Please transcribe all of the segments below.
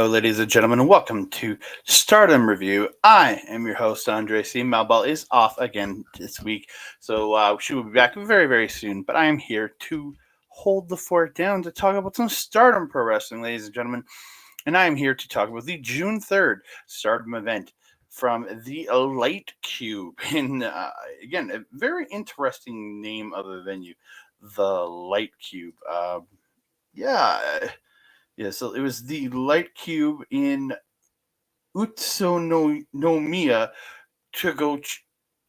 Hello, ladies and gentlemen, and welcome to Stardom Review. I am your host, Andre C. Melball is off again this week, so she will be back very, very soon. But I am here to hold the fort down to talk about some Stardom Pro Wrestling, ladies and gentlemen. And I am here to talk about the June 3rd Stardom event from the Light Cube. And again, a very interesting name of a venue, the Light Cube. Yeah, yeah, so it was the Light Cube in Utsunomiya,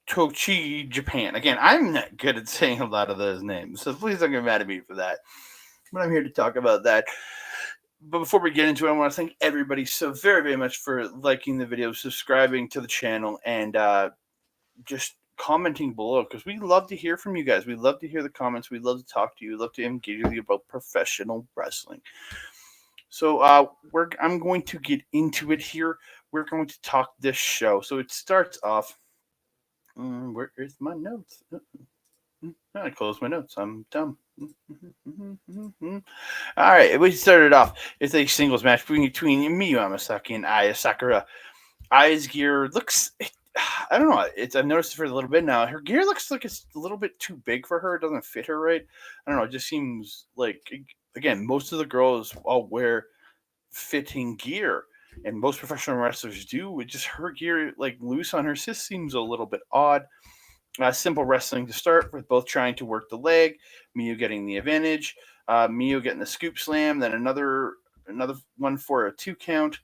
Tochigi, Japan. Again, I'm not good at saying a lot of those names, so please don't get mad at me for that. But I'm here to talk about that. But before we get into it, I want to thank everybody so very, very much for liking the video, subscribing to the channel, and just commenting below, because we love to hear from you guys. We love to hear the comments. We love to talk to you. We love to engage with you about professional wrestling. So I'm going to get into it here. We're going to talk this show. So it starts off. Where is my notes? I closed my notes. I'm dumb. All right, we started off. It's a singles match between Miyu Amasaki and Aya Sakura. Aya's gear looks. I don't know. I've noticed it for a little bit now. Her gear looks like it's a little bit too big for her. It doesn't fit her right. I don't know. It just seems like, again, most of the girls all wear fitting gear, and most professional wrestlers do. It just her gear, like loose on her, just seems a little bit odd. Simple wrestling to start, with both trying to work the leg. Miyu getting the advantage. Miyu getting the scoop slam. Then another one for a 2 count.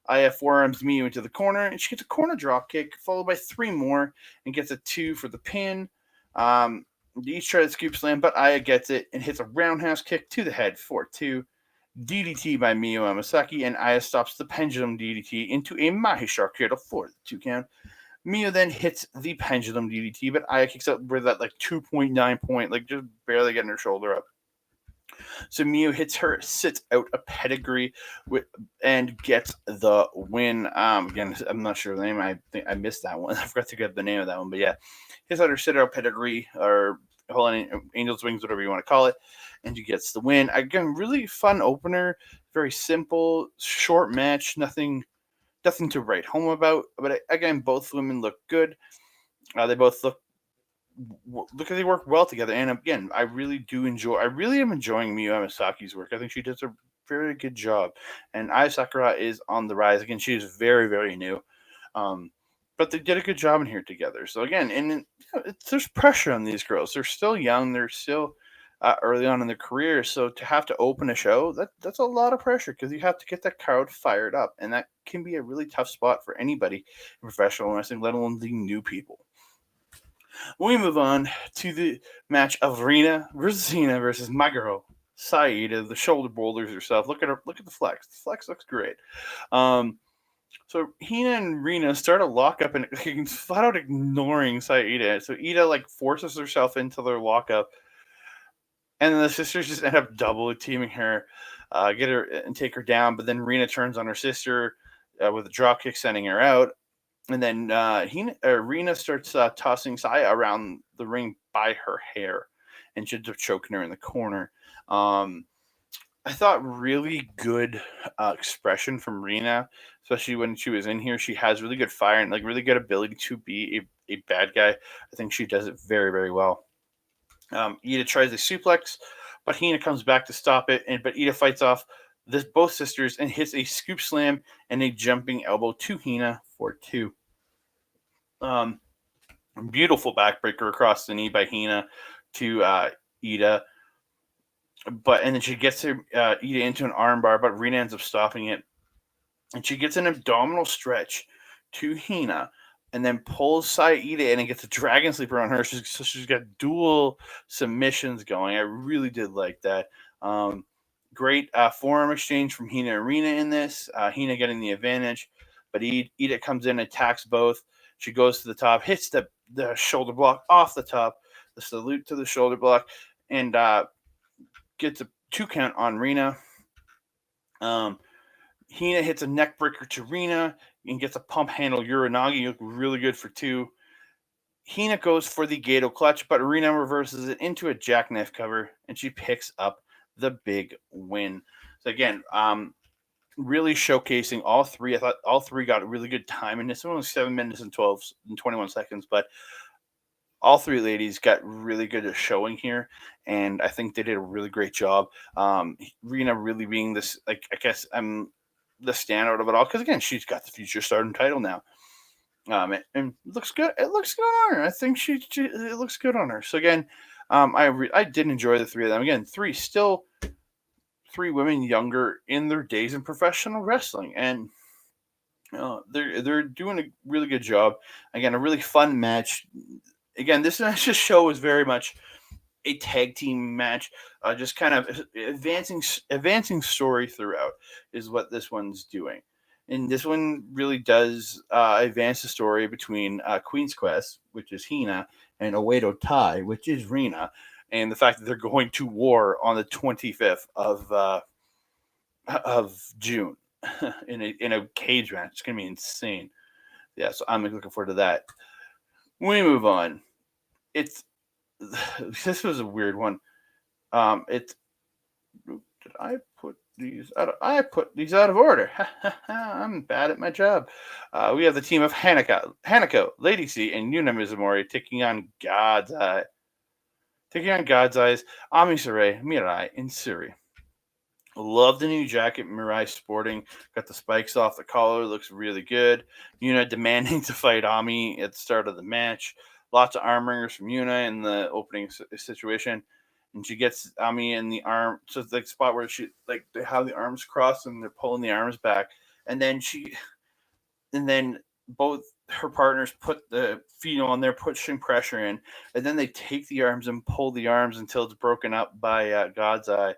Aya forearms Miyu into the corner, and she gets a corner drop kick, followed by 3 more, and gets a 2 for the pin. They each try to scoop slam, but Aya gets it and hits a roundhouse kick to the head for 2. DDT by Miyu Amasaki, and Aya stops the pendulum DDT into a Mahishar Kyoto for the 2 count. Miyu then hits the pendulum DDT, but Aya kicks out with that 2.9 point, just barely getting her shoulder up. So Miyu sits out a pedigree and gets the win. Again, I'm not sure the name. I think I missed that one. I forgot to get the name of that one. But yeah, hits out her sit out pedigree, or Angel's Wings, whatever you want to call it, and she gets the win. Again, really fun opener. Very simple, short match. Nothing to write home about. But again, both women look good. They both look like they work well together. And again, I really am enjoying Miyu Amasaki's work. I think she does a very good job. And Aya Sakura is on the rise. Again, she is very, very new. But they did a good job in here together. So again, there's pressure on these girls. They're still young. They're still early on in their career. So to have to open a show, that's a lot of pressure, because you have to get that crowd fired up. And that can be a really tough spot for anybody in professional wrestling, let alone the new people. We move on to the match of Rina versus my girl, Saida, the shoulder boulders herself. Look at her. Look at the flex. The flex looks great. So Hina and Rina start a lockup and flat out ignoring Saida. So Ida forces herself into their lockup, and then the sisters just end up double teaming her, get her and take her down. But then Rina turns on her sister with a drop kick, sending her out. And then Rina starts tossing Saya around the ring by her hair, and she ends up choking her in the corner. I thought really good expression from Rina, especially when she was in here. She has really good fire and really good ability to be a bad guy. I think she does it very, very well. Ida tries a suplex, but Hina comes back to stop it. But Ida fights off both sisters and hits a scoop slam and a jumping elbow to Hina for 2. Beautiful backbreaker across the knee by Hina to Ida. And then she gets Ida into an armbar, but Rina ends up stopping it. And she gets an abdominal stretch to Hina, and then pulls Saida in and gets a dragon sleeper on her. So she's got dual submissions going. I really did like that. Great forearm exchange from Hina and Rina in this. Hina getting the advantage, but Ida comes in, attacks both. She goes to the top, hits the shoulder block off the top, the salute to the shoulder block, and gets a 2 count on Rina. Hina hits a neck breaker to Rina and gets a pump handle Uranagi, look really good for 2. Hina goes for the Gato clutch, but Rina reverses it into a jackknife cover, and she picks up the big win. So again, really showcasing all three. I thought all three got a really good time in this. One was 7 minutes and 21 seconds, but all three ladies got really good at showing here, and I think they did a really great job. Rena really being this, like, I guess I'm the standout of it all because again, she's got the future Stardom title now. And it looks good. It looks good on her. I think it looks good on her. So again, I did enjoy the three of them. Again, three women younger in their days in professional wrestling, and they're doing a really good job. Again, a really fun match. Again, this match show was very much a tag team match, just kind of advancing story throughout is what this one's doing. And this one really does advance the story between Queen's Quest, which is Hina, and Oedo Tai, which is Rena, and the fact that they're going to war on the 25th of June in a cage match. It's gonna be insane. Yeah, so I'm looking forward to that. We move on. It's this was a weird one. It's did I put these out? I put these out of order. I'm bad at my job. We have the team of Hanako, Lady C, and Yuna Mizumori taking on God's Eye. Taking on God's Eyes, Ami Sarai, Mirai, and Suri. Love the new jacket Mirai sporting. Got the spikes off the collar. Looks really good. Yuna demanding to fight Ami at the start of the match. Lots of arm ringers from Yuna in the opening situation. And she gets Ami in the arm. So it's like spot where she like they have the arms crossed and they're pulling the arms back. And then both her partners put the feet on there, pushing pressure in. And then they take the arms and pull the arms until it's broken up by God's Eye.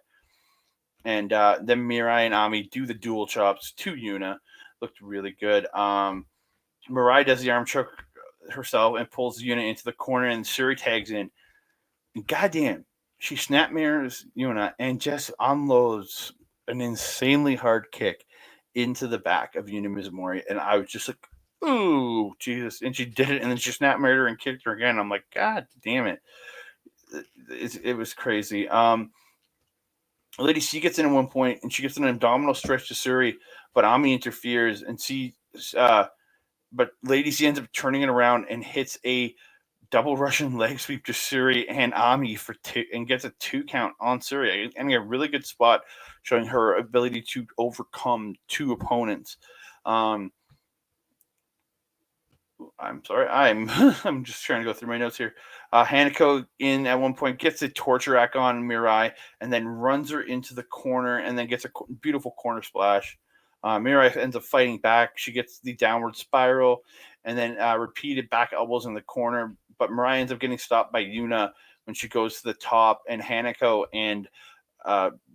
And then Mirai and Ami do the dual chops to Yuna. Looked really good. Mirai does the arm choke herself and pulls Yuna into the corner, and Suri tags in. And goddamn, she snap mirrors Yuna and just unloads an insanely hard kick into the back of Yuna Mizumori. And I was just like, ooh, Jesus. And she did it, and then she snap mirrored her and kicked her again. I'm like, God damn it. It was crazy. Lady C gets in at one point, and she gets an abdominal stretch to Suri, but Ami interferes, and but Lady C ends up turning it around and hits a double Russian leg sweep to Suri and Ami for two, and gets a 2 count on Suri, and a really good spot showing her ability to overcome two opponents. I'm sorry. I'm just trying to go through my notes here. Hanako in at one point gets a torture rack on Mirai and then runs her into the corner and then gets a beautiful corner splash. Mirai ends up fighting back. She gets the downward spiral and then repeated back elbows in the corner. But Mirai ends up getting stopped by Yuna when she goes to the top, and Hanako and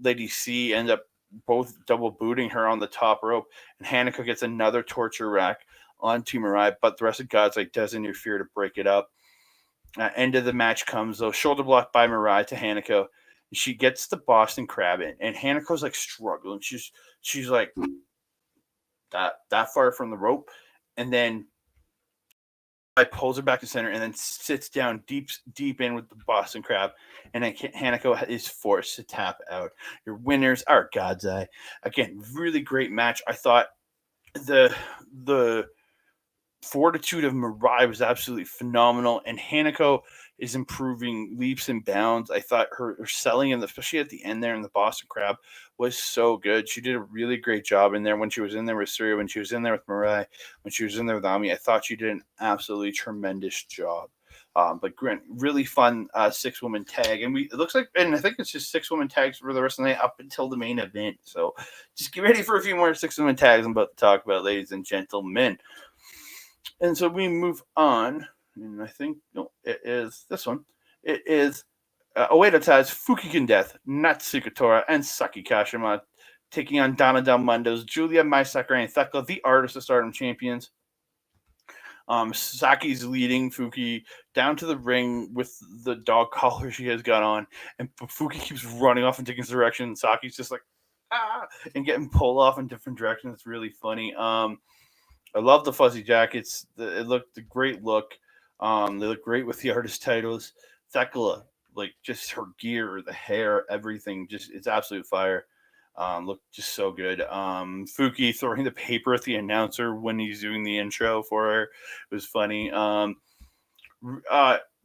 Lady C end up both double booting her on the top rope, and Hanako gets another torture rack onto Mirai, but the rest of God's Eye does interfere to break it up. End of the match comes though, shoulder block by Mirai to Hanako. She gets the Boston Crab in, and Hanako's like struggling. She's like that far from the rope, and then I pulls her back to center, and then sits down deep in with the Boston Crab, and then Hanako is forced to tap out. Your winners are God's Eye. Again, really great match. I thought the fortitude of Mirai was absolutely phenomenal, and Hanako is improving leaps and bounds. I thought her selling, and especially at the end there in the Boston Crab, was so good. She did a really great job in there when she was in there with Surya, when she was in there with Mirai, when she was in there with Ami. I thought she did an absolutely tremendous job. But really fun 6-woman tag, and it looks like, and I think it's just 6-woman tags for the rest of the night up until the main event. So just get ready for a few more 6-woman tags I'm about to talk about, ladies and gentlemen. And so we move on, and I think it is this one. It is Oedo Tai's Fukigen Death, Natsuko Tora, and Saki Kashima taking on Donna Del Mondo's Julia, Mai Sakurai, and Thekla, the Artist of Stardom champions. Saki's leading Fuki down to the ring with the dog collar she has got on, and Fuki keeps running off in different directions. Saki's just like, and getting pulled off in different directions. It's really funny. I love the fuzzy jackets. It looked a great look. They look great with the artist titles. Thekla, like just her gear, the hair, everything, just it's absolute fire. Looked just so good. Fuki throwing the paper at the announcer when he's doing the intro for her was funny. Uh,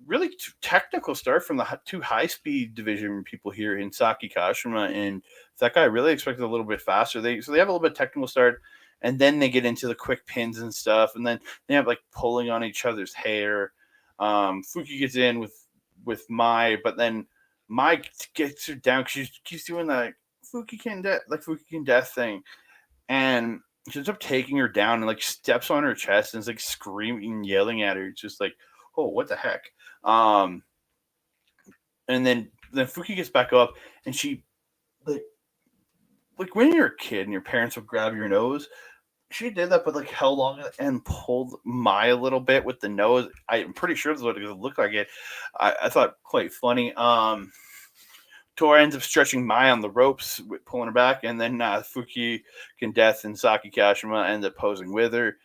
Really technical start from the two high speed division people here in Saki Kashima and that guy. Really expected a little bit faster. They have a little bit technical start, and then they get into the quick pins and stuff, and then they have like pulling on each other's hair. Fuki gets in with Mai, but then Mai gets her down because she keeps doing the Fuki can death thing, and she ends up taking her down and like steps on her chest and is like screaming and yelling at her. It's just like, oh, what the heck? Um, and then Fuki gets back up and she like when you're a kid and your parents would grab your nose, she did that, but like held on and pulled Mai a little bit with the nose. I'm pretty sure that's what it looked like. I thought quite funny. Tora ends up stretching Mai on the ropes, pulling her back, and then Fuki can death and Saki Kashima end up posing with her.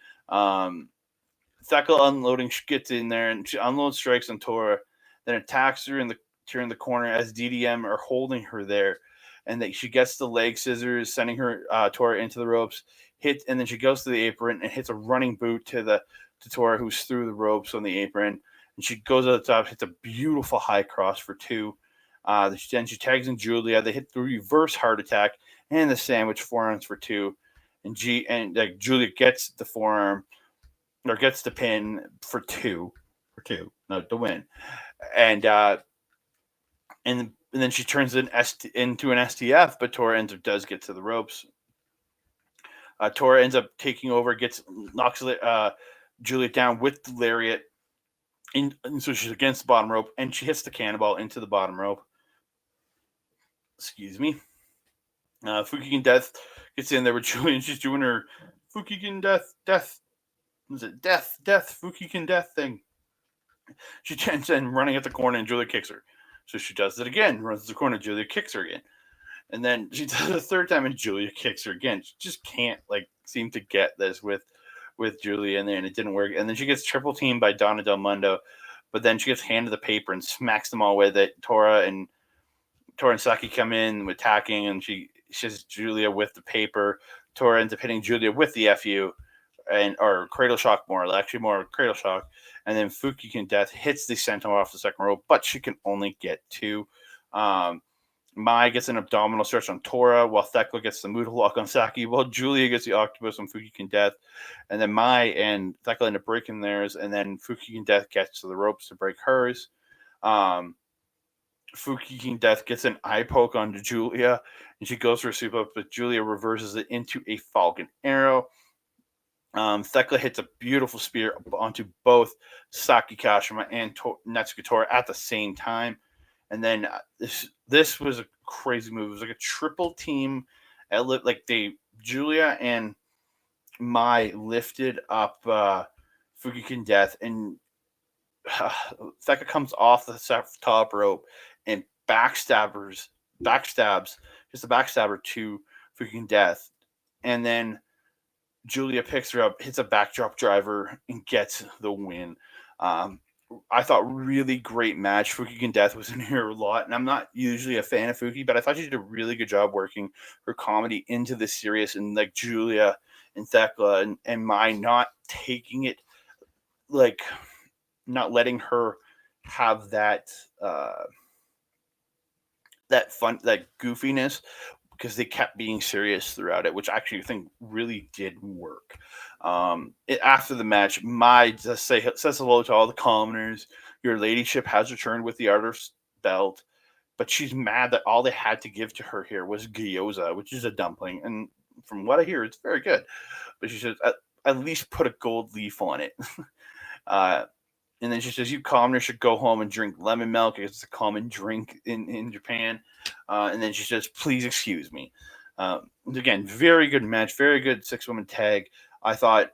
Thekla unloading gets in there and she unloads strikes on Tora, then attacks her in the corner as DDM are holding her there, and that she gets the leg scissors, sending her Tora into the ropes. And then she goes to the apron and hits a running boot to Tora, who's through the ropes on the apron, and she goes to the top, hits a beautiful high cross for 2. Then she tags in Julia. They hit the reverse heart attack and the sandwich forearms for 2, and Julia gets the forearm or gets the pin for 2, no, to win, and then she turns into an STF, but Tora does get to the ropes. Tora ends up taking over, knocks Julia down with the lariat, and so she's against the bottom rope, and she hits the cannonball into the bottom rope. Excuse me. Fukigen Death gets in there with Julia, and she's doing her Fukigen Death. Was it Death Fukigen Death thing? She turns in running at the corner, and Julia kicks her. So she does it again, runs the corner, Julia kicks her again. And then she does it a third time, and Julia kicks her again. She just can't seem to get this with Julia in there, and it didn't work. And then she gets triple teamed by Donna Del Mundo, but then she gets handed the paper and smacks them all with it. Tora and Saki come in attacking, and she has Julia with the paper. Tora ends up hitting Julia with the FU, or Cradle Shock more Cradle Shock. And then Fukigen Death hits the senton off the second rope, but she can only get 2. Mai gets an abdominal stretch on Tora, while Thekla gets the Moodle lock on Saki, while Julia gets the octopus on Fukigen Death. And then Mai and Thekla end up breaking theirs, and then Fukigen Death gets to the ropes to break hers. Fukigen Death gets an eye poke onto Julia, and she goes for a super, but Julia reverses it into a Falcon Arrow. Thekla hits a beautiful spear onto both Saki Kashima and Natsuko Tora at the same time. And then this was a crazy move. It was like a triple team. Julia and Mai lifted up Fukigen Death, and Thekla comes off the top rope and backstabs just a backstabber to Fukigen Death, and then Julia picks her up, hits a backdrop driver, and gets the win. I thought really great match. Fukigen Death was in here a lot, and I'm not usually a fan of Fuki, but I thought she did a really good job working her comedy into the serious, and Julia and Thekla and Mai not taking it, not letting her have that fun, that goofiness, because they kept being serious throughout it, which I actually think really did work. After the match, Mai just says hello to all the commoners. Your ladyship has returned with the artist's belt, but she's mad that all they had to give to her here was gyoza, which is a dumpling, and from what I hear, it's very good. But she says, at least put a gold leaf on it. And then she says, you commoners should go home and drink lemon milk. It's a common drink in Japan. And then she says, please excuse me. Again, very good match. Very good 6-woman tag. I thought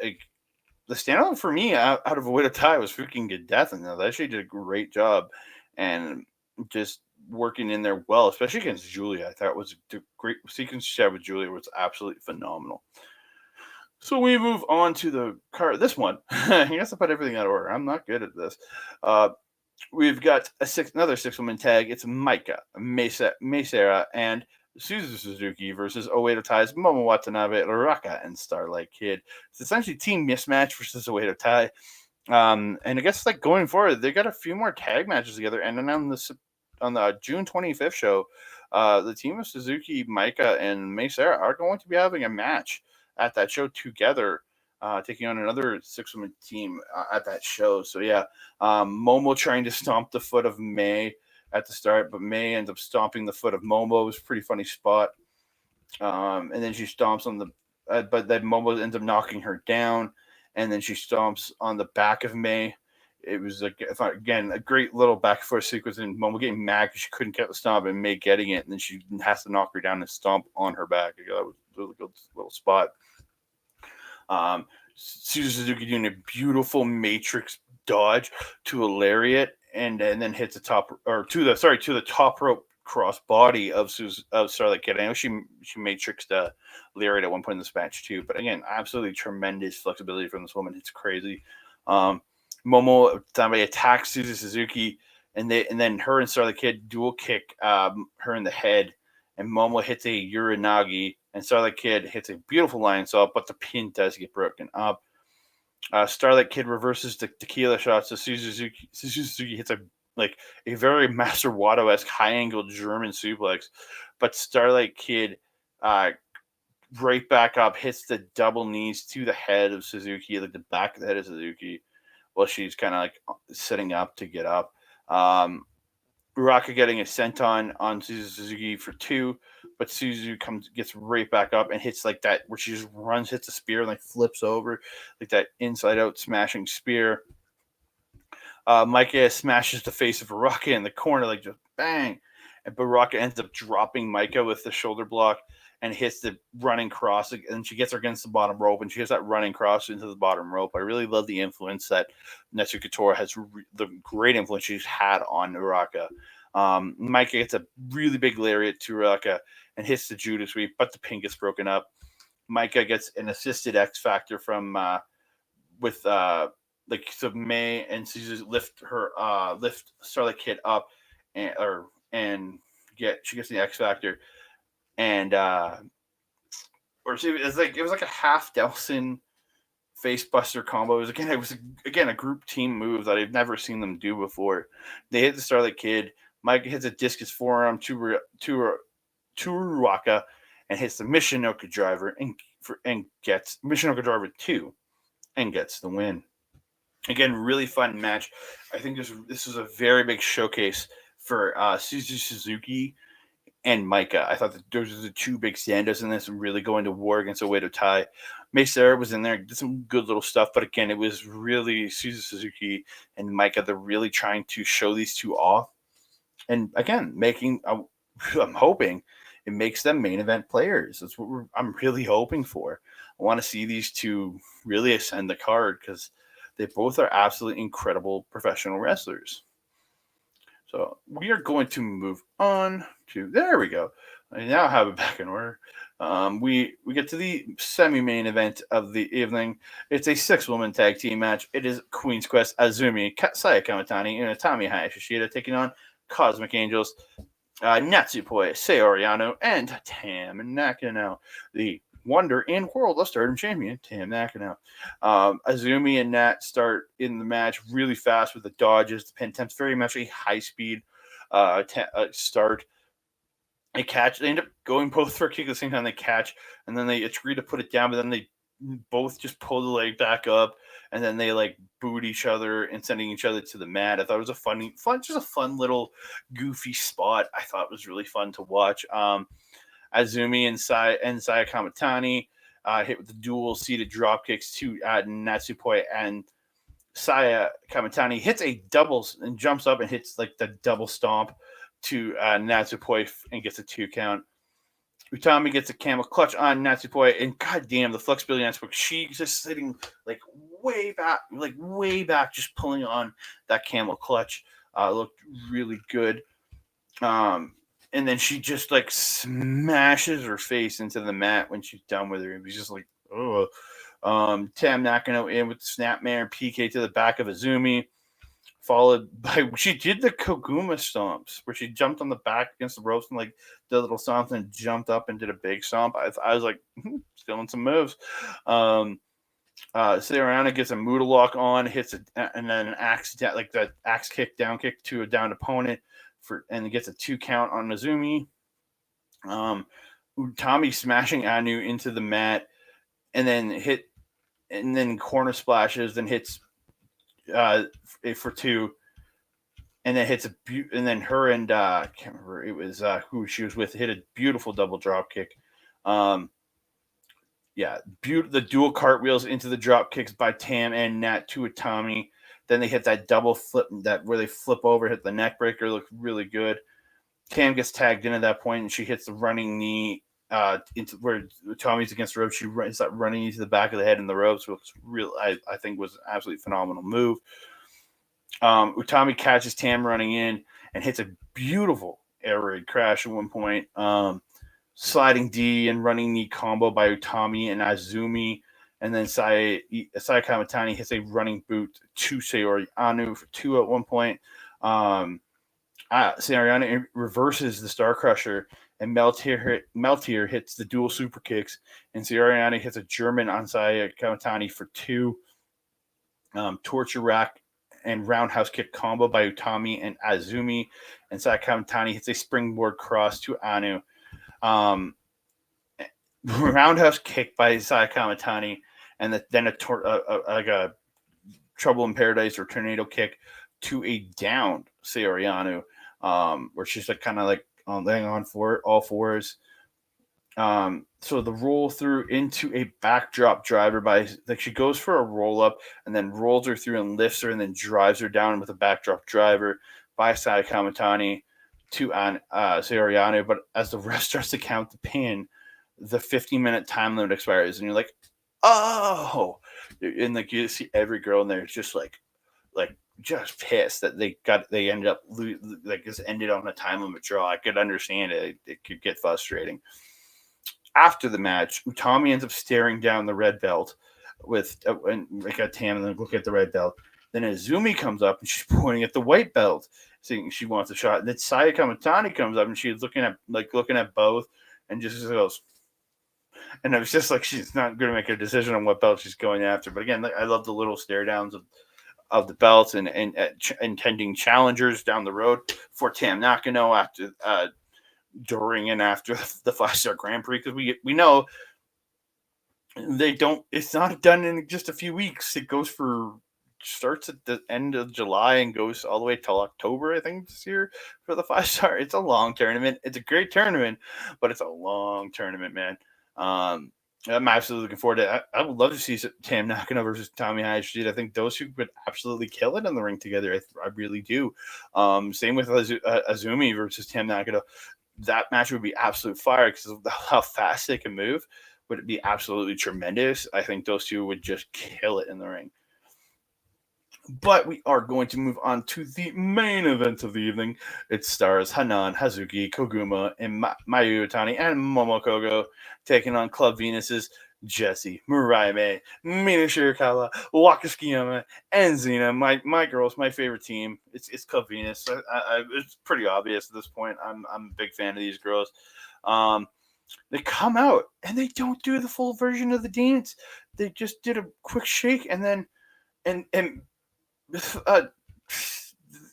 the standout for me out of Oita Tai was Fukigen Death. And they actually did a great job. And just working in there well, especially against Julia. I thought it was a great sequence she had with Julia was absolutely phenomenal. So we move on to the card. This one, I guess I put everything out of order. I'm not good at this. We've got another 6-woman tag. It's Maika, Mesera, and Suzu Suzuki versus Oedo Tai's Momo Watanabe, Uraka, and Starlight Kid. It's essentially team mismatch versus Oedo Tai. And I guess like going forward, they got a few more tag matches together, and then on the June 25th show, the team of Suzuki, Micah, and May Sarah are going to be having a match at that show together, taking on another 6-woman team at that show. So yeah, Momo trying to stomp the foot of May at the start, but May ends up stomping the foot of Momo. It was a pretty funny spot. And then she stomps on the, but then Momo ends up knocking her down, and then she stomps on the back of May. It was like, again, a great little back and forth sequence, and Momo getting mad because she couldn't get the stomp, and May getting it, and then she has to knock her down and stomp on her back. That was a really good little spot. Suzu Suzuki doing a beautiful Matrix dodge to a lariat, and then hits the top, or to the top rope cross body of Starlight Kid. I know she matrixed lariat at one point in this match too, but again, absolutely tremendous flexibility from this woman. It's crazy. Momo somebody attacks Suzu Suzuki, and then her and Starlight Kid dual kick her in the head, and Momo hits a Uranagi, and Starlight Kid hits a beautiful lion saw, but the pin does get broken up. Starlight Kid reverses the tequila shot, so Suzuki hits a very Master Wato-esque high-angle German suplex, but Starlight Kid right back up, hits the double knees to the head of Suzuki, like the back of the head of Suzuki, while she's kind of like sitting up to get up. Uraka getting a senton on Suzuki for 2, but Suzu gets right back up and hits like that, where she just hits a spear, and like flips over, like that inside out smashing spear. Micah smashes the face of Uraka in the corner, like just bang. And Uraka ends up dropping Micah with the shoulder block and hits the running cross, and she gets her against the bottom rope, and she has that running cross into the bottom rope. I really love the influence that Netsuko Tora has, the great influence she's had on Uraka. Micah gets a really big lariat to Uraka and hits the Judas sweep, but the pin gets broken up. Micah gets an assisted X Factor from so May and Suzu lift Starlight Kid up, she gets the X Factor, and it was like a half Delson facebuster combo. It was a group team move that I've never seen them do before. They hit the Starlight Kid. Mike hits a discus forearm to Ruaka and hits the Michinoku driver and gets Michinoku driver 2 and gets the win. Again, really fun match. I think this was a very big showcase for Suzu Suzuki and Micah. I thought that those are the two big standouts in this, and really going to war against Oedo Tai. May Sarah was in there, did some good little stuff, but again, it was really Suzu Suzuki and Micah. They're really trying to show these two off, and again, I'm hoping it makes them main event players. That's what I'm really hoping for. I want to see these two really ascend the card, because they both are absolutely incredible professional wrestlers. So we are going to move on to, there we go. I now have it back in order. We get to the semi-main event of the evening. It's a 6-woman tag team match. It is Queen's Quest Azumi, Saya Kamitani, and Atami Hayashishida taking on Cosmic Angels, Natsupoi, Seoriano, and Tam Nakano. The Wonder in World of Stardom champion, Tam Nakano. Azumi and Nat start in the match really fast with the dodges, the pin attempts, very much a high-speed start. They catch. They end up going both for a kick at the same time. They catch, and then they agree to put it down, but then they both just pull the leg back up, and then they like boot each other and sending each other to the mat. I thought it was just a fun little goofy spot. I thought it was really fun to watch. Azumi and Saya Kamitani hit with the dual seated drop kicks to Natsupoi, and Saya Kamitani hits a double and jumps up and hits like the double stomp to Natsupoi and gets a 2 count. Utami gets a camel clutch on Natsupoi, and goddamn, the flexibility on Natsupoi. She's just sitting like way back, just pulling on that camel clutch. Looked really good. And then she just like smashes her face into the mat when she's done with her. It was just like, oh. Tam Nakano in with the Snapmare PK to the back of Azumi. followed by she did the Koguma stomps where she jumped on the back against the ropes and like did a little stomp and jumped up and did a big stomp. I was like, stealing some moves. Sayoriana gets a Muda lock on, hits it, and then an axe like that axe kick down kick to a downed opponent and gets a 2 count on Azumi. Utami smashing Anu into the mat, and then corner splashes, then hits for 2, and then hits and then her and I can't remember it was who she was with hit a beautiful double drop kick. The dual cartwheels into the drop kicks by Tam and Nat to Utami. Then they hit that double flip where they flip over, hit the neck breaker, looked really good. Tam gets tagged in at that point, and she hits the running knee into where Tommy's against the ropes. She runs that running into the back of the head in the ropes, which I think was an absolutely phenomenal move. Utami catches Tam running in and hits a beautiful air raid crash at one point. Sliding D and running knee combo by Utami and Azumi. And then Sai Kamitani hits a running boot to Sayori Anu for 2 at one point. Sayori reverses the Star Crusher, and Meltier hits the dual super kicks, and Sayori Anu hits a German on Sai Kamitani for 2. Torture rack and roundhouse kick combo by Utami and Azumi, and Sai Kamitani hits a springboard cross to Anu. Roundhouse kick by Sai Kamitani, and then a Trouble in Paradise or tornado kick to a downed Sayori Anu, where she's like kind of like laying on all fours. So the roll through into a backdrop driver by like she goes for a roll up and then rolls her through and lifts her and then drives her down with a backdrop driver by Sai Kamitani to Sayori Anu. But as the ref starts to count the pin, the 15-minute time limit expires, and you're like, oh, and like you see every girl in there is just like just pissed that they ended up like this ended on a time limit draw. I could understand it. It could get frustrating. After the match, Utami ends up staring down the red belt with like a Tam and then look at the red belt. Then Azumi comes up and she's pointing at the white belt, saying she wants a shot. And then Saya Kamitani comes up and she's looking at both and just goes. And it was just like she's not going to make a decision on what belt she's going after. But again, I love the little stare downs of the belts and intending challengers down the road for Tam Nakano after during and after the 5-star Grand Prix, because we know they don't. It's not done in just a few weeks. It starts at the end of July and goes all the way till October, I think, this year for the 5-star. It's a long tournament. It's a great tournament, but it's a long tournament, man. I'm absolutely looking forward to it. I would love to see Tam Nakano versus Tommy Hayashida. I think those two would absolutely kill it in the ring together. I really do. Same with Azumi versus Tam Nakano. That match would be absolute fire because of how fast they can move. Would it be absolutely tremendous? I think those two would just kill it in the ring. But we are going to move on to the main event of the evening. It stars Hanan, Hazuki, Koguma, and Mayu Utani and Momokogo taking on Club Venus's Jessie, Muraime, Mina Shirakawa, Waka Tsukiyama, and Xena. My girls, my favorite team. It's Club Venus. It's pretty obvious at this point. I'm a big fan of these girls. They come out and they don't do the full version of the dance. They just did a quick shake and then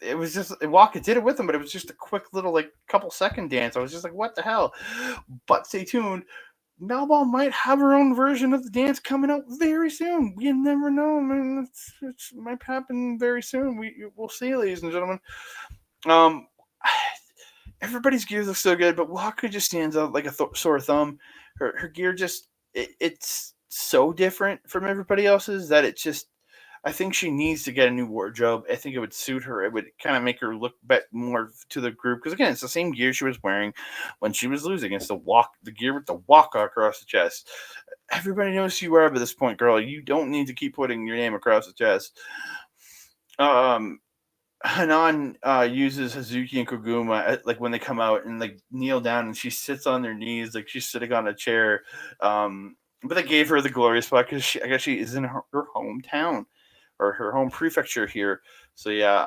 it was just Waka did it with them, but it was just a quick little like couple second dance. I was just like, what the hell? But stay tuned. Melball might have her own version of the dance coming out very soon. You never know. I mean, it might happen very soon. We'll see, ladies and gentlemen. Everybody's gear looks so good, but Waka just stands out like a sore thumb. Her gear just it's so different from everybody else's that it just. I think she needs to get a new wardrobe. I think it would suit her. It would kind of make her look more to the group. Because, again, it's the same gear she was wearing when she was losing. It's the gear with the walk across the chest. Everybody knows who you are by this point, girl. You don't need to keep putting your name across the chest. Hanan uses Hazuki and Koguma like when they come out and like kneel down and she sits on their knees like she's sitting on a chair. But they gave her the glorious spot because I guess she is in her hometown. or her home prefecture here. So yeah,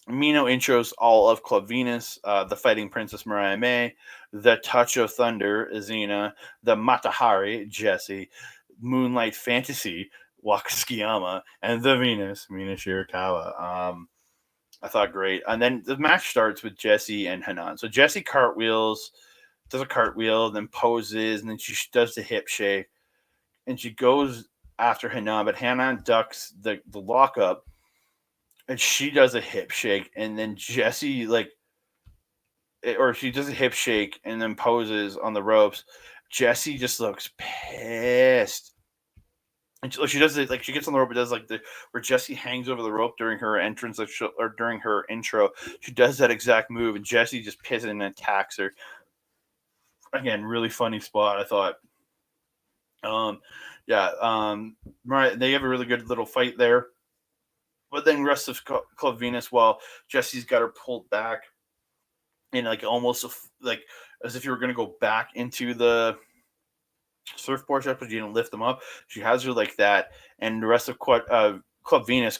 Mino intros all of Club Venus, the Fighting Princess Mariah May, the Touch of Thunder Xena, the Matahari Jessie, Moonlight Fantasy Wakasukiyama, and the Venus Mina Shirakawa. I thought great. And then the match starts with Jessie and Hanan. So Jessie cartwheels, does a cartwheel, then poses, and then she does the hip shake, and she goes after Hanan, but Hanan ducks the lockup, and she does a hip shake, and then Jessie or she does a hip shake and then poses on the ropes. Jessie just looks pissed. And she does it, like, she gets on the rope. It does like the where Jessie hangs over the rope during her entrance, like or during her intro. She does that exact move, and Jessie just pisses and attacks her. Again, really funny spot, I thought. Yeah, right. They have a really good little fight there, but then rest of Club Venus, while Jessie's got her pulled back, and like almost like as if you were gonna go back into the surfboard shot, but you didn't lift them up. She has her like that, and the rest of Club Venus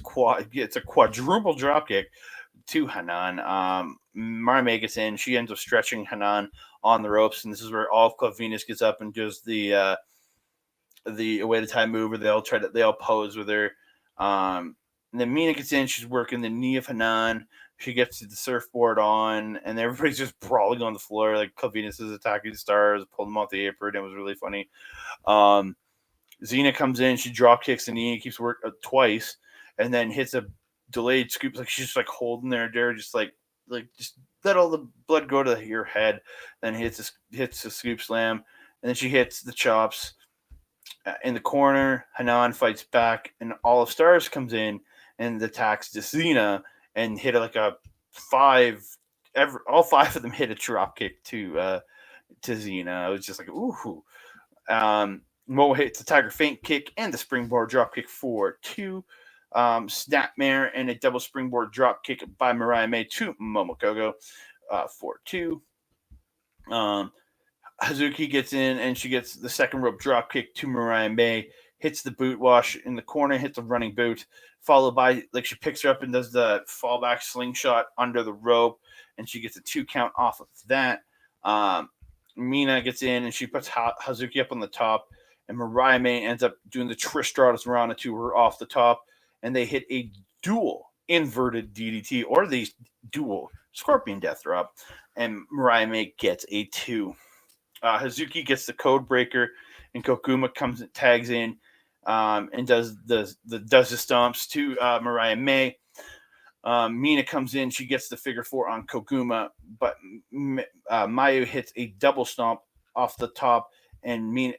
it's a quadruple dropkick to Hanan. Mariah May gets in. She ends up stretching Hanan on the ropes, and this is where all of Club Venus gets up and does the away to time move, where they all pose with her. And then Mina gets in. She's working the knee of Hanan. She gets the surfboard on, and everybody's just brawling on the floor. Like, Club Venus is attacking the stars, pulling them off the apron. It was really funny. Xena comes in. She drop kicks the knee, keeps work twice, and then hits a delayed scoop. Like, she's just like holding there, just like just let all the blood go to your head. Then hits a scoop slam, and then she hits the chops. In the corner, Hanan fights back, and All of Stars comes in and attacks Xena and hit like a five. All five of them hit a drop kick to Xena. It was just like, ooh. Mo hits the Tiger Feint kick and the springboard drop kick for 2. Snapmare and a double springboard drop kick by Mariah May to Momokogo for 2. Hazuki gets in, and she gets the second rope drop kick to Mariah May, hits the boot wash in the corner, hits a running boot, followed by, like, she picks her up and does the fallback slingshot under the rope, and she gets a 2 count off of that. Mina gets in, and she puts Hazuki up on the top, and Mariah May ends up doing the Trish Stratus Rana to her off the top, and they hit a dual inverted DDT, or the dual Scorpion Death Drop, and Mariah May gets a 2. Hazuki gets the code breaker, and Kokuma tags in, and does the stomps to Mariah May. Mina comes in, she gets the figure 4 on Kokuma, but Mayu hits a double stomp off the top, and Mina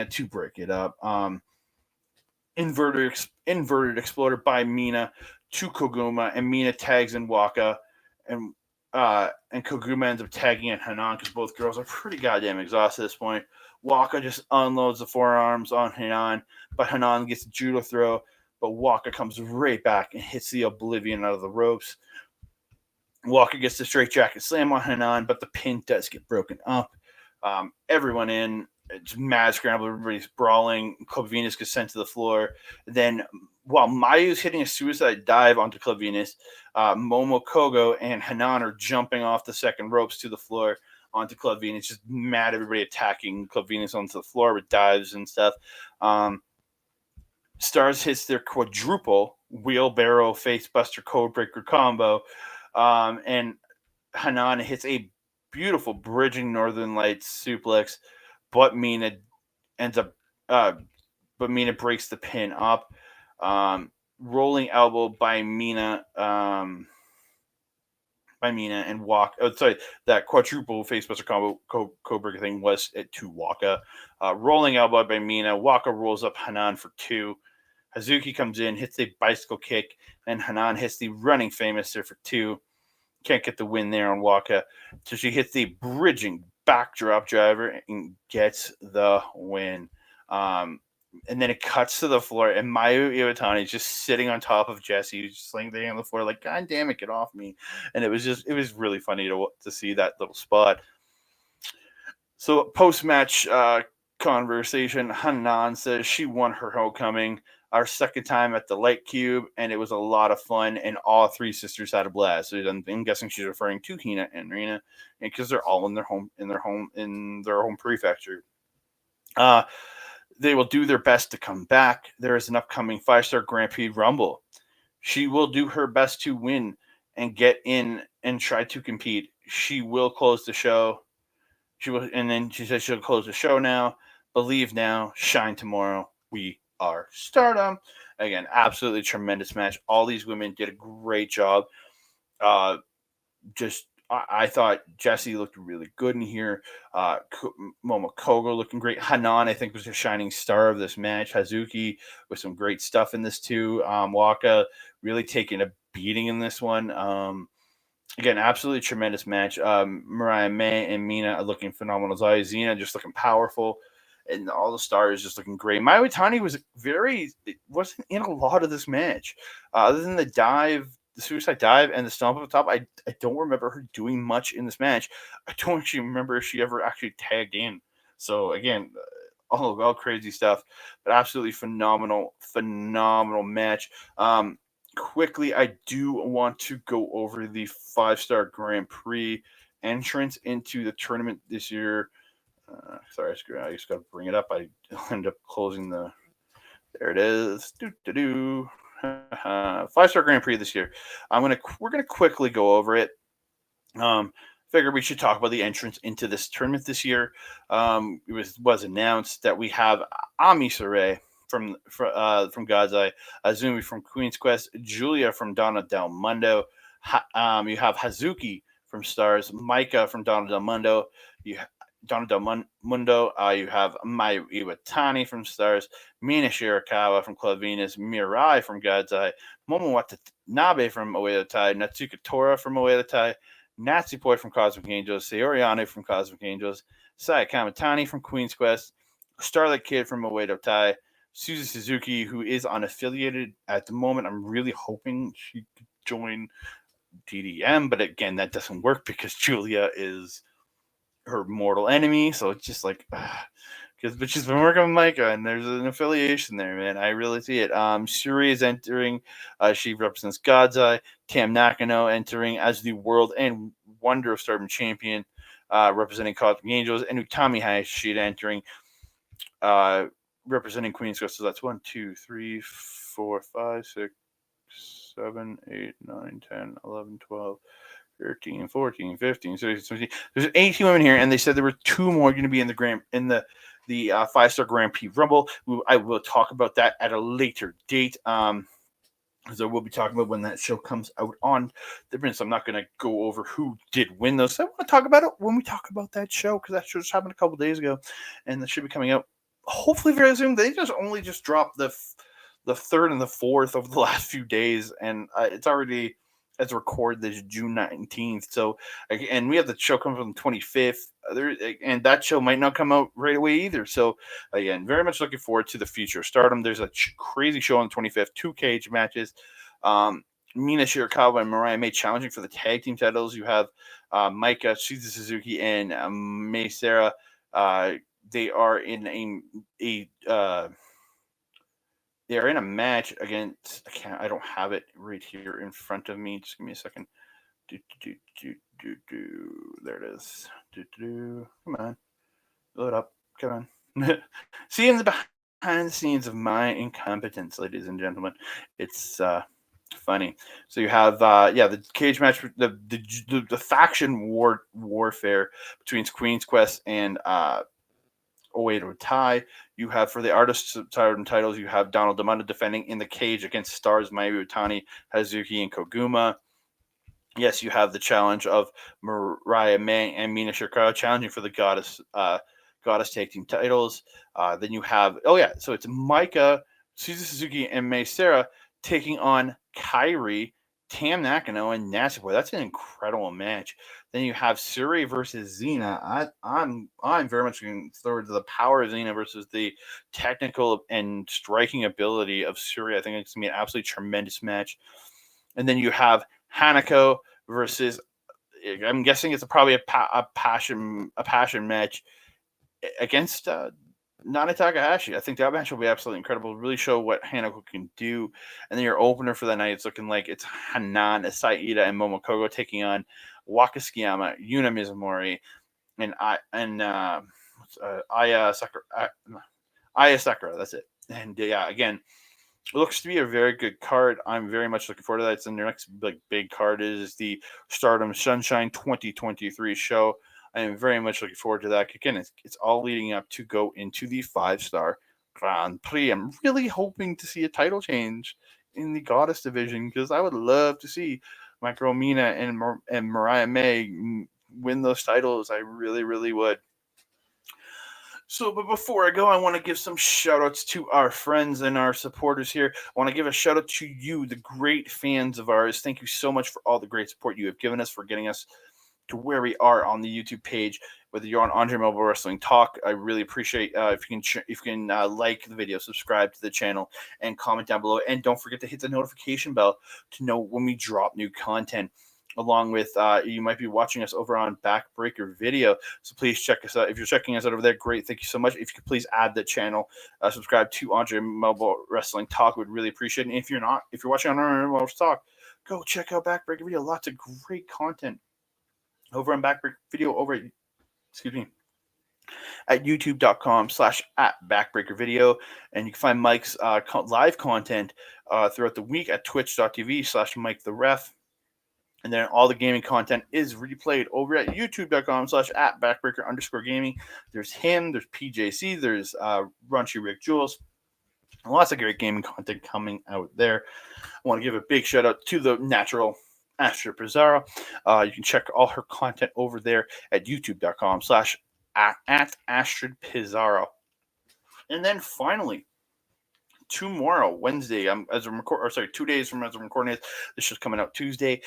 to break it up. Inverted exploder by Mina to Koguma, and Mina tags in Waka, and Koguma ends up tagging in Hanan because both girls are pretty goddamn exhausted at this point. Waka just unloads the forearms on Hanan, but Hanan gets a judo throw, but Waka comes right back and hits the Oblivion out of the ropes. Waka gets the straight jacket slam on Hanan, but the pin does get broken up. Everyone in. It's mad scramble. Everybody's brawling. Club Venus gets sent to the floor. Then, while Mayu's hitting a suicide dive onto Club Venus, Momokogo and Hanan are jumping off the second ropes to the floor onto Club Venus. Just mad, everybody attacking Club Venus onto the floor with dives and stuff. Stars hits their quadruple wheelbarrow facebuster codebreaker combo, and Hanan hits a beautiful bridging Northern Lights suplex, but Mina ends up, but Mina breaks the pin up. Rolling elbow by Mina, and Waka. Oh, sorry, that quadruple facebuster combo Cobra thing was at 2 Waka. Rolling elbow by Mina. Waka rolls up Hanan for 2. Hazuki comes in, hits a bicycle kick, and Hanan hits the running famous there for 2. Can't get the win there on Waka. So she hits the bridging backdrop driver and gets the win. And then it cuts to the floor, and Mayu Iwatani is just sitting on top of Jessie, just laying there on the floor, like, God damn it, get off me. And it was really funny to see that little spot. So, post-match conversation, Hanan says she won her homecoming. our second time at the Light Cube, and it was a lot of fun. And all three sisters had a blast. So I'm guessing she's referring to Hina and Rina, because they're all in their home prefecture. Uh, they will do their best to come back. There is an upcoming 5-star Grand Prix Rumble. She will do her best to win and get in and try to compete. She will close the show. She will, and then she says she'll close the show now. Believe now, shine tomorrow. We are Stardom. Again, absolutely tremendous match. All these women did a great job. Uh, I thought Jessie looked really good in here. Momokogo looking great. Hanan, I think, was the shining star of this match. Hazuki with some great stuff in this too. Waka really taking a beating in this one. Again, absolutely tremendous match. Mariah May and Mina are looking phenomenal. Zaya Zena just looking powerful. And all the stars just looking great. Mayu Iwatani wasn't in a lot of this match. Other than the suicide dive, and the stomp up top, I don't remember her doing much in this match. I don't actually remember if she ever actually tagged in. So again, all crazy stuff, but absolutely phenomenal match. Quickly, I do want to go over the 5-star Grand Prix entrance into the tournament this year. Sorry, I just got to bring it up. I end up closing the. There it is. 5-star Grand Prix this year. We're gonna quickly go over it. Figure we should talk about the entrance into this tournament this year. It was announced that we have Ami Saray from God's Eye, Azumi from Queen's Quest, Julia from Donna Del Mundo. You have Hazuki from Stars, Micah from Donna Del Mundo. Donna Del Mundo. You have Mayu Iwatani from Stars, Mina Shirakawa from Club Venus, Mirai from God's Eye, Momo Watanabe from Oedo Tai, Natsuka Tora from Oedo Tai, Natsupoi from Cosmic Angels, Sayoriane from Cosmic Angels, Saya Kamitani from Queen's Quest, Starlight Kid from Oedo Tai, Suzu Suzuki, who is unaffiliated at the moment. I'm really hoping she could join DDM, but again, that doesn't work because Julia is her mortal enemy. So it's just like, but she's been working with Micah, and there's an affiliation there, man. I really see it. Shuri is entering. She represents God's Eye. Tam Nakano entering as the World and Wonder of Stardom champion, representing Cosmic Angels, and Utami Hayashida entering, representing Queen's Quest. So that's 1, 2, 3, 4, 5, 6, 7, 8, 9, 10, 11, 12. 13, 14, 15, 16, 17. There's 18 women here, and they said there were 2 more going to be in the 5-star Grand Prix Rumble. I will talk about that at a later date. Because I will be talking about when that show comes out on the Prince. I'm not going to go over who did win those. I want to talk about it when we talk about that show, because that show just happened a couple days ago, and that should be coming out hopefully very soon. They only just dropped the 3rd and the 4th over the last few days, and it's already, as record this June 19th. So, and we have the show coming from the 25th. And that show might not come out right away either. So, again, very much looking forward to the future of Stardom. There's a crazy show on the 25th, 2 cage matches. Mina Shirakawa and Mariah May challenging for the tag team titles. You have Micah, Shizu Suzuki, and May Sarah. They are in they are in a match against. I don't have it right here in front of me. Just give me a second. There it is. Come on, load up. Come on. Seeing the behind the scenes of my incompetence, ladies and gentlemen. It's funny. So you have the cage match, the faction warfare between Queen's Quest and Oedo Tai. You have, for the artist titles, you have Donald Demunda defending in the cage against Stars, Mayu Iwatani, Hazuki, and Koguma. Yes, you have the challenge of Mariah May and Mina Shirakawa challenging for the Goddess Tag Team titles. Then you have, so it's Micah, Suzu Suzuki, and May Sarah taking on Kairi, Tam Nakano, and Natsupoi. That's an incredible match. Then you have Suri versus Xena. I'm very much looking forward to the power of Xena versus the technical and striking ability of Suri. I think it's gonna be an absolutely tremendous match. And then you have Hanako versus, I'm guessing it's probably a passion match against Nana Takahashi. I think that match will be absolutely incredible. Really show what Hanako can do. And then your opener for the night, it's looking like it's Hanan, Saida, and Momokogo taking on Wakasukiyama, Yuna Mizumori, and Aya Sakura. Aya Sakura. That's it. And yeah, again, it looks to be a very good card. I'm very much looking forward to that. It's in their next big card is the Stardom Sunshine 2023 show. I am very much looking forward to that. Again, it's all leading up to go into the 5-star Grand Prix. I'm really hoping to see a title change in the Goddess division because I would love to see my girl Mina and Mariah May win those titles. I really, really would. So, but before I go, I want to give some shout outs to our friends and our supporters here. I want to give a shout out to you, the great fans of ours. Thank you so much for all the great support you have given us for getting us to where we are on the YouTube page. Whether you're on Andre Melball Wrestling Talk, I really appreciate if you can like the video, subscribe to the channel, and comment down below. And don't forget to hit the notification bell to know when we drop new content. Along with you might be watching us over on Backbreaker Video, so please check us out. If you're checking us out over there, great, thank you so much. If you could please add the channel, subscribe to Andre Melball Wrestling Talk, would really appreciate it. And if you're watching on Andre Melball Talk, go check out Backbreaker Video. Lots of great content over on Backbreaker Video at youtube.com/@backbreaker video, and you can find Mike's live content throughout the week at twitch.tv/MikeTheRef. And then all the gaming content is replayed over at youtube.com/@backbreaker_gaming. There's him, there's PJC, there's Raunchy Rick Jules. Lots of great gaming content coming out there. I want to give a big shout out to the natural Astrid Pizarro. You can check all her content over there at youtube.com/@Astrid Pizarro. And then finally, tomorrow, Wednesday, as I'm recording, 2 days from as I'm recording this is coming out Tuesday.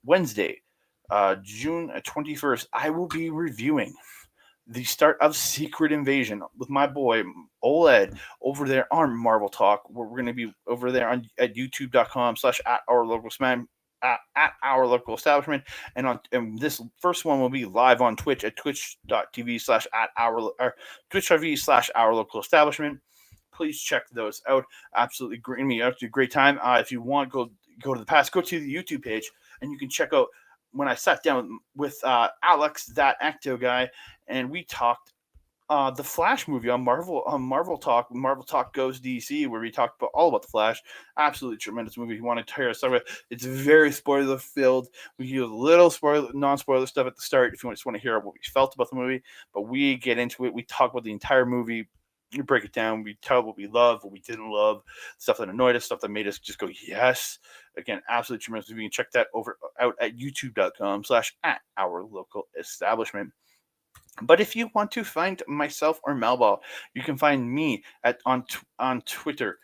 Wednesday, June 21st, I will be reviewing the start of Secret Invasion with my boy OLED over there on Marvel Talk. We're going to be over there at youtube.com/@our local establishment, and this first one will be live on Twitch at twitch.tv/our local establishment. Please check those out. Absolutely great. Great time. If you want, go to the past, go to the YouTube page, and you can check out when I sat down with Alex, that Acto guy, and we talked the Flash movie on Marvel Talk. Marvel Talk Goes DC, where we talked all about the Flash. Absolutely tremendous movie. If you want to hear us talk about it, it's very spoiler filled. We use a little non-spoiler stuff at the start if you just want to hear what we felt about the movie. But we get into it. We talk about the entire movie. We break it down. We tell what we love, what we didn't love, stuff that annoyed us, stuff that made us just go yes. Again, absolutely tremendous. You can check that out at youtube.com/@our-local-establishment. But if you want to find myself or Melball, you can find me on Twitter.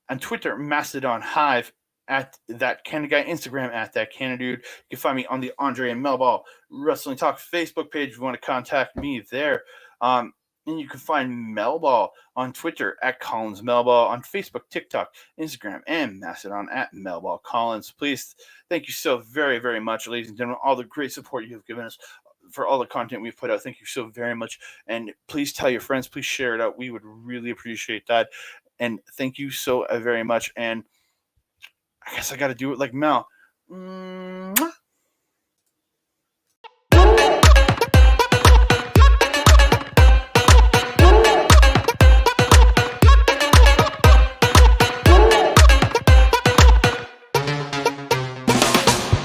On Twitter, Mastodon, Hive, at that Canada guy, Instagram at that Canada dude. You can find me on the Andre and Melball Wrestling Talk Facebook page if you want to contact me there. And you can find Melball on Twitter at Collins Melball, on Facebook, TikTok, Instagram, and Mastodon at Melball Collins. Please, thank you so very, very much, ladies and gentlemen, all the great support you have given us for all the content we've put out. Thank you so very much. And please tell your friends, please share it out. We would really appreciate that. And thank you so very much. And I guess I got to do it like Mel.